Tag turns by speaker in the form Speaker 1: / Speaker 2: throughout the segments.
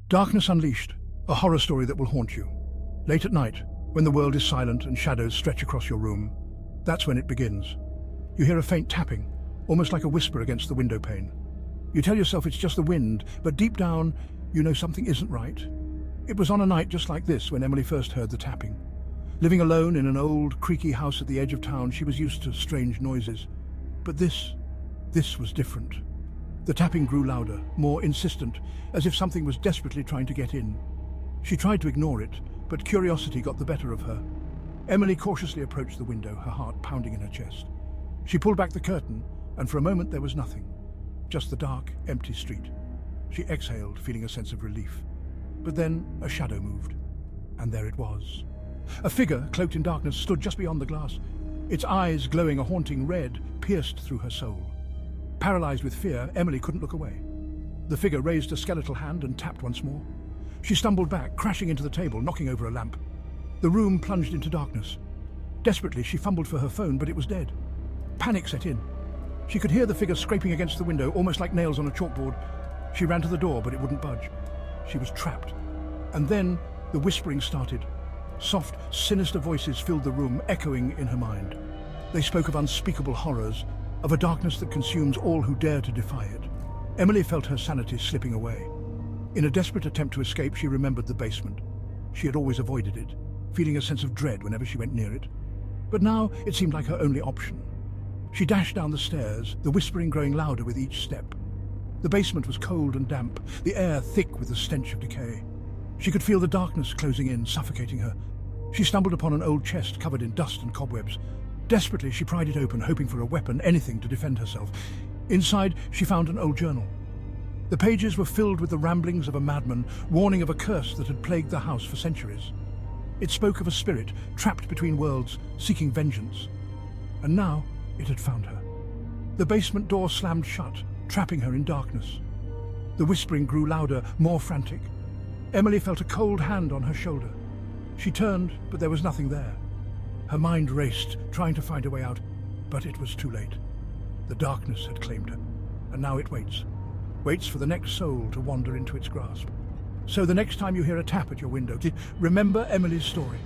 Speaker 1: Darkness Unleashed, a horror story that will haunt you. Late at night, when the world is silent and shadows stretch across your room, that's when it begins. You hear a faint tapping, almost like a whisper against the window pane. You tell yourself it's just the wind, but deep down, you know something isn't right. It was on a night just like this when Emily first heard the tapping. Living alone in an old, creaky house at the edge of town, she was used to strange noises. But this was different. The tapping grew louder, more insistent, as if something was desperately trying to get in. She tried to ignore it, but curiosity got the better of her. Emily cautiously approached the window, her heart pounding in her chest. She pulled back the curtain, and for a moment there was nothing. Just the dark, empty street. She exhaled, feeling a sense of relief. But then a shadow moved, and there it was. A figure, cloaked in darkness, stood just beyond the glass. Its eyes, glowing a haunting red, pierced through her soul. Paralyzed with fear, Emily couldn't look away. The figure raised a skeletal hand and tapped once more. She stumbled back, crashing into the table, knocking over a lamp. The room plunged into darkness. Desperately, she fumbled for her phone, but it was dead. Panic set in. She could hear the figure scraping against the window, almost like nails on a chalkboard. She ran to the door, but it wouldn't budge. She was trapped. And then the whispering started. Soft, sinister voices filled the room, echoing in her mind. They spoke of unspeakable horrors, of a darkness that consumes all who dare to defy it. Emily felt her sanity slipping away. In a desperate attempt to escape, she remembered the basement. She had always avoided it, feeling a sense of dread whenever she went near it. But now it seemed like her only option. She dashed down the stairs, the whispering growing louder with each step. The basement was cold and damp, the air thick with the stench of decay. She could feel the darkness closing in, suffocating her. She stumbled upon an old chest covered in dust and cobwebs. Desperately, she pried it open, hoping for a weapon, anything to defend herself. Inside, she found an old journal. The pages were filled with the ramblings of a madman, warning of a curse that had plagued the house for centuries. It spoke of a spirit trapped between worlds, seeking vengeance. And now it had found her. The basement door slammed shut, trapping her in darkness. The whispering grew louder, more frantic. Emily felt a cold hand on her shoulder. She turned, but there was nothing there. Her mind raced, trying to find a way out, but it was too late. The darkness had claimed her, and now it waits for the next soul to wander into its grasp. So the next time you hear a tap at your window, remember Emily's story,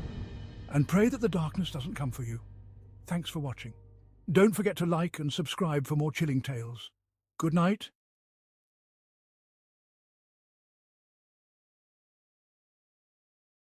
Speaker 1: and pray that the darkness doesn't come for you. Thanks for watching. Don't forget to like and subscribe for more chilling tales. Good night.